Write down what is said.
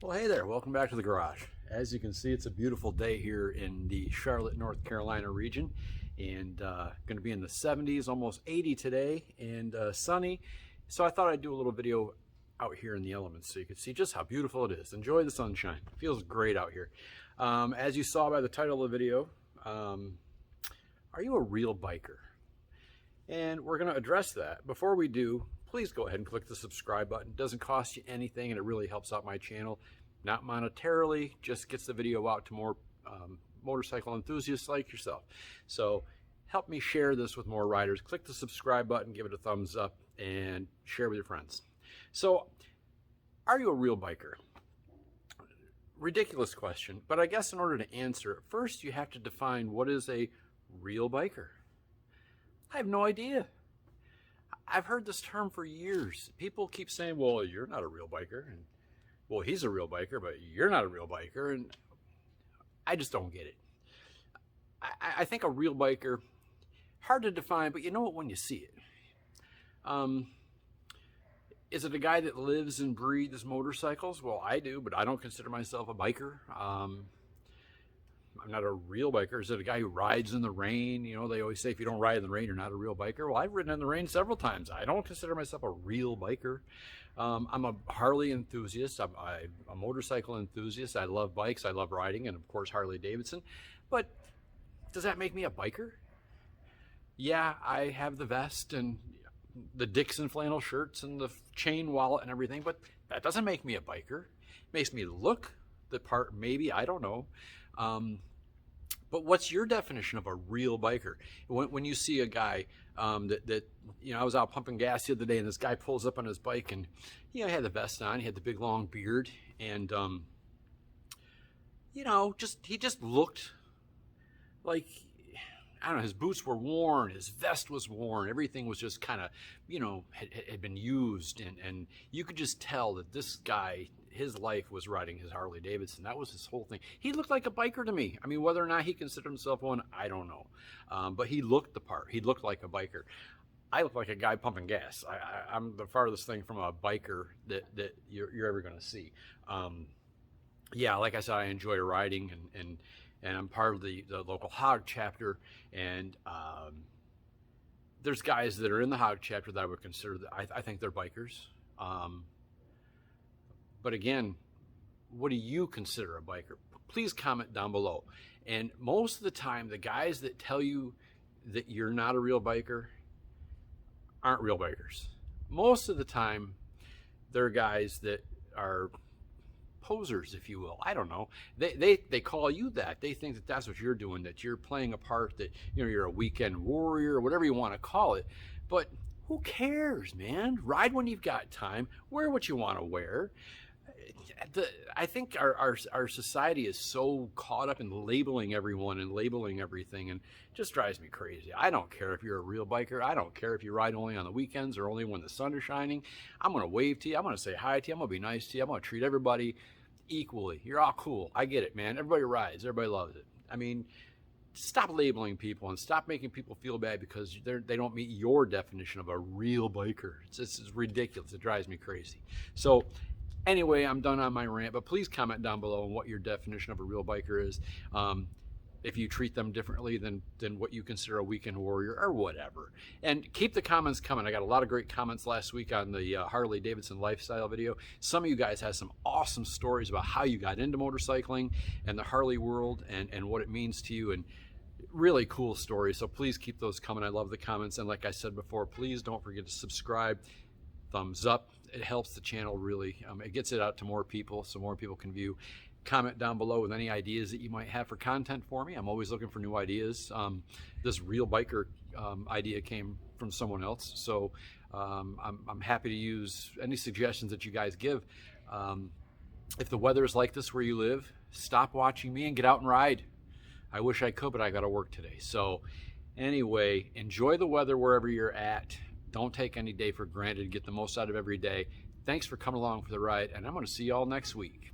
Well, hey there, welcome back to the garage. As you can see, it's a beautiful day here in the Charlotte, North Carolina region, and going to be in the 70s, almost 80 today, and sunny. So I thought I'd do a little video out here in the elements so you can see just how beautiful it is. Enjoy the sunshine. It feels great out here. As you saw by the title of the video, are you a real biker? And we're going to address that. Before we do, please go ahead and click the subscribe button. It doesn't cost you anything, and it really helps out my channel. Not monetarily, just gets the video out to more motorcycle enthusiasts like yourself. So help me share this with more riders. Click the subscribe button, give it a thumbs up, and share with your friends. So, are you a real biker? Ridiculous question, but I guess in order to answer it, first you have to define what is a real biker. I have no idea. I've heard this term for years. People keep saying, well, you're not a real biker, and well, he's a real biker, but you're not a real biker, and I just don't get it. I think a real biker, hard to define, but you know what when you see it. Is it a guy that lives and breathes motorcycles? Well, I do, but I don't consider myself a biker. I'm not a real biker. Is it a guy who rides in the rain? You know, they always say if you don't ride in the rain, you're not a real biker. Well, I've ridden in the rain several times. I don't consider myself a real biker. I'm a Harley enthusiast. I'm a motorcycle enthusiast. I love bikes. I love riding, and of course, Harley Davidson. But does that make me a biker? Yeah, I have the vest and the Dixon flannel shirts and the chain wallet and everything, but that doesn't make me a biker. It makes me look the part, maybe, I don't know. But what's your definition of a real biker? When you see a guy that you know, I was out pumping gas the other day, and this guy pulls up on his bike, and you know, he had the vest on, he had the big long beard, and you know, he just looked like, I don't know, his boots were worn, his vest was worn, everything was just kind of, you know, had been used, and you could just tell that this guy, his life was riding his Harley Davidson. That was his whole thing. He looked like a biker to me. I mean, whether or not he considered himself one, I don't know. But he looked the part. He looked like a biker. I look like a guy pumping gas. I'm the farthest thing from a biker that you're ever going to see. Yeah, like I said, I enjoy riding, and I'm part of the local hog chapter, and there's guys that are in the hog chapter that I would consider, I think they're bikers. But again, what do you consider a biker? Please comment down below. And most of the time, the guys that tell you that you're not a real biker aren't real bikers. Most of the time, they're guys that are posers, if you will. I don't know. They call you that. They think that that's what you're doing, that you're playing a part, that, you know, you're a weekend warrior, or whatever you want to call it. But who cares, man? Ride when you've got time. Wear what you want to wear. I think our society is so caught up in labeling everyone and labeling everything, and just drives me crazy. I don't care if you're a real biker. I don't care if you ride only on the weekends or only when the sun is shining. I'm going to wave to you. I'm going to say hi to you. I'm going to be nice to you. I'm going to treat everybody equally. You're all cool. I get it, man. Everybody rides. Everybody loves it. I mean, stop labeling people and stop making people feel bad because they don't meet your definition of a real biker. It's ridiculous. It drives me crazy. So anyway, I'm done on my rant, but please comment down below on what your definition of a real biker is. If you treat them differently than what you consider a weekend warrior or whatever. And keep the comments coming. I got a lot of great comments last week on the Harley Davidson lifestyle video. Some of you guys had some awesome stories about how you got into motorcycling and the Harley world and what it means to you, and really cool stories. So please keep those coming. I love the comments. And like I said before, please don't forget to subscribe. Thumbs up. It helps the channel really. It gets it out to more people so more people can view. Comment down below with any ideas that you might have for content for me. I'm always looking for new ideas. This real biker idea came from someone else, so I'm happy to use any suggestions that you guys give. If the weather is like this where you live, stop watching me and get out and ride. I wish I could, but I got to work today. So anyway, enjoy the weather wherever you're at. Don't take any day for granted. Get the most out of every day. Thanks for coming along for the ride, and I'm going to see you all next week.